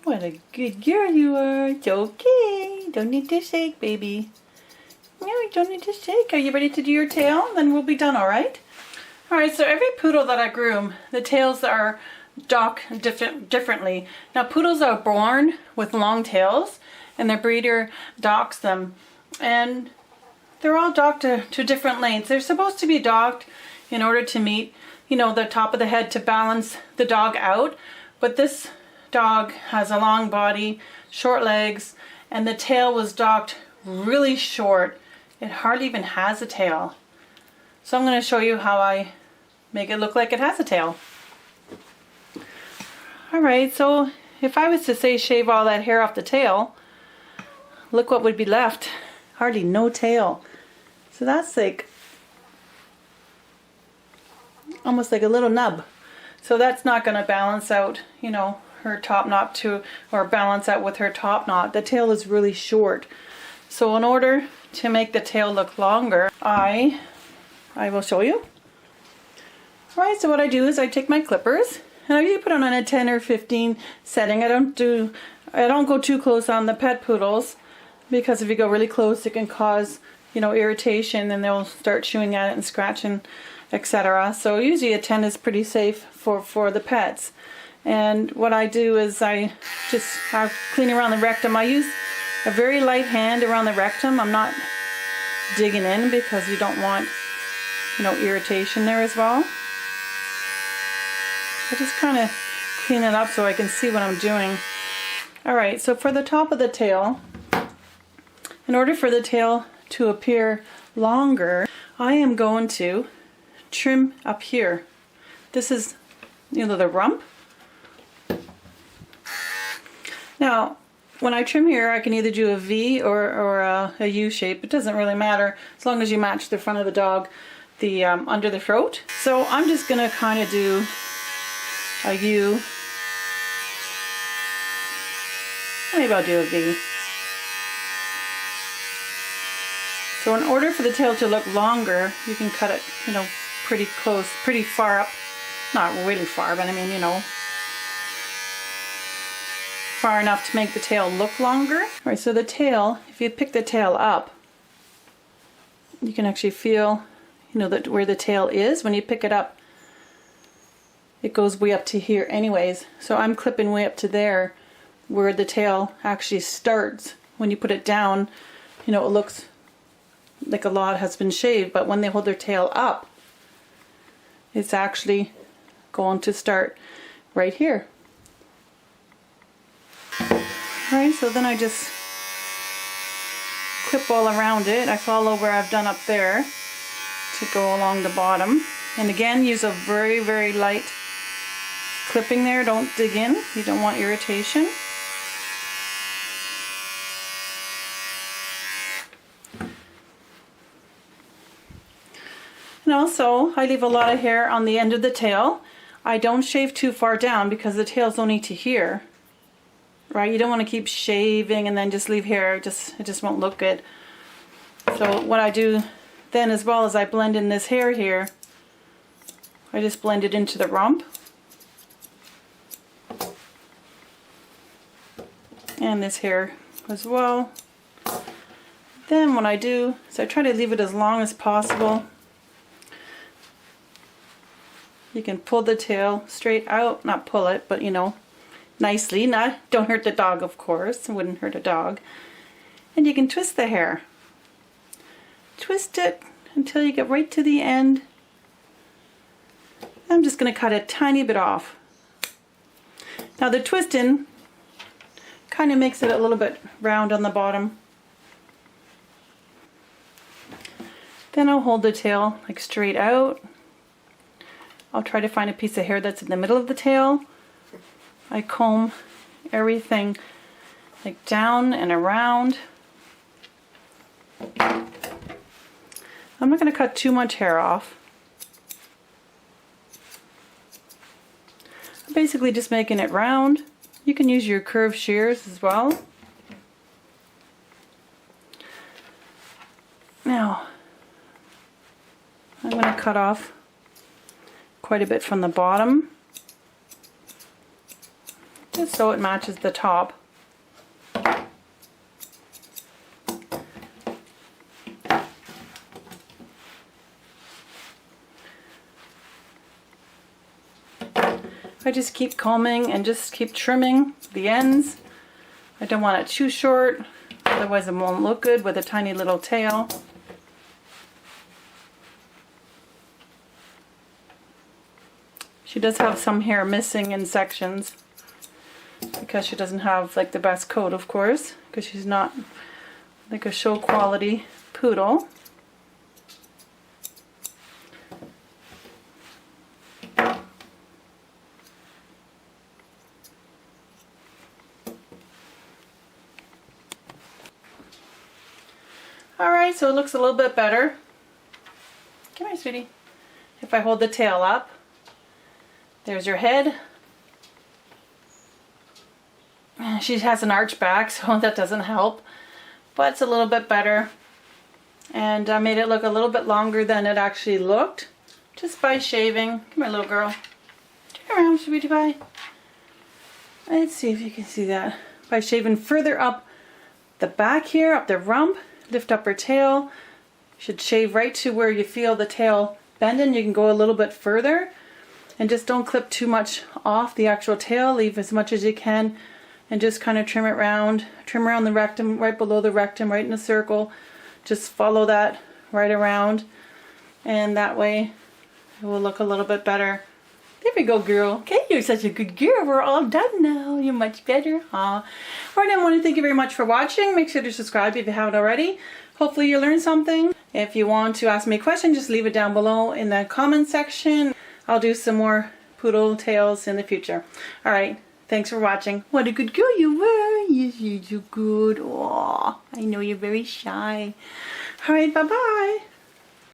What a good girl you are. It's okay. Don't need to shake, baby. No, you don't need to shake. Are you ready to do your tail? Then we'll be done, alright? Alright, so every poodle that I groom, the tails are docked differently. Now, poodles are born with long tails, and their breeder docks them. And they're all docked to different lengths. They're supposed to be docked in order to meet, you know, the top of the head to balance the dog out. But this dog has a long body, short legs, and the tail was docked really short. It hardly even has a tail. So I'm going to show you how I make it look like it has a tail. Alright, so if I was to say shave all that hair off the tail, look what would be left. Hardly no tail. So that's like almost like a little nub. So that's not going to balance out, you know, her top knot to, or balance out with her top knot. The tail is really short. So in order to make the tail look longer, I will show you. Alright, so what I do is I take my clippers and I usually put them on a 10 or 15 setting. I don't go too close on the pet poodles, because if you go really close it can cause, you know, irritation, and they'll start chewing at it and scratching, etc. So usually a 10 is pretty safe for the pets. And what I do is I clean around the rectum. I use a very light hand around the rectum. I'm not digging in because you don't want, you know, irritation there as well. I just kind of clean it up so I can see what I'm doing. Alright, so for the top of the tail, in order for the tail to appear longer, I am going to trim up here. This is, you know, the rump. Now, when I trim here, I can either do a V or a U shape. It doesn't really matter as long as you match the front of the dog, the under the throat. So I'm just going to kind of do a U. Maybe I'll do a V. So in order for the tail to look longer, you can cut it, you know, pretty close, pretty far up. Not really far, but I mean, you know, far enough to make the tail look longer. Alright, so the tail, if you pick the tail up, you can actually feel, you know, that where the tail is. When you pick it up, it goes way up to here anyways. So I'm clipping way up to there where the tail actually starts. When you put it down, you know, it looks like a lot has been shaved, but when they hold their tail up, it's actually going to start right here. Alright, so then I just clip all around it. I follow where I've done up there to go along the bottom. And again, use a very, very light clipping there. Don't dig in. You don't want irritation. And also, I leave a lot of hair on the end of the tail. I don't shave too far down because the tail's only to here. Right? You don't want to keep shaving and then just leave hair. It just won't look good. So what I do then as well is I blend in this hair here. I just blend it into the rump. And this hair as well. Then what I do is I try to leave it as long as possible. You can pull the tail straight out, not pull it, but you know, nicely. Don't hurt the dog, of course. It wouldn't hurt a dog. And you can twist the hair. Twist it until you get right to the end. I'm just going to cut a tiny bit off. Now the twisting kind of makes it a little bit round on the bottom. Then I'll hold the tail like straight out. I'll try to find a piece of hair that's in the middle of the tail. I comb everything like down and around. I'm not going to cut too much hair off. I'm basically just making it round. You can use your curved shears as well. Now, I'm going to cut off quite a bit from the bottom just so it matches the top. I just keep combing and just keep trimming the ends. I don't want it too short, otherwise it won't look good with a tiny little tail. She does have some hair missing in sections because she doesn't have like the best coat, of course, because she's not like a show quality poodle. Alright, so it looks a little bit better. Come here, sweetie. If I hold the tail up, there's your head. She has an arch back, so that doesn't help, but it's a little bit better. And I made it look a little bit longer than it actually looked just by shaving. Come here, little girl. Turn around, sweetie pie. Let's see if you can see that. By shaving further up the back here, up the rump, lift up her tail. You should shave right to where you feel the tail bending. You can go a little bit further. And just don't clip too much off the actual tail. Leave as much as you can and just kind of trim it round. Trim around the rectum, right below the rectum, right in a circle. Just follow that right around. And that way it will look a little bit better. There we go, girl. Okay, you're such a good girl. We're all done now. You're much better. Aw. Alright, I want to thank you very much for watching. Make sure to subscribe if you haven't already. Hopefully you learned something. If you want to ask me a question, just leave it down below in the comment section. I'll do some more poodle tales in the future. Alright, thanks for watching. What a good girl you were. Yes, you're so good. Aw, I know you're very shy. Alright, bye-bye.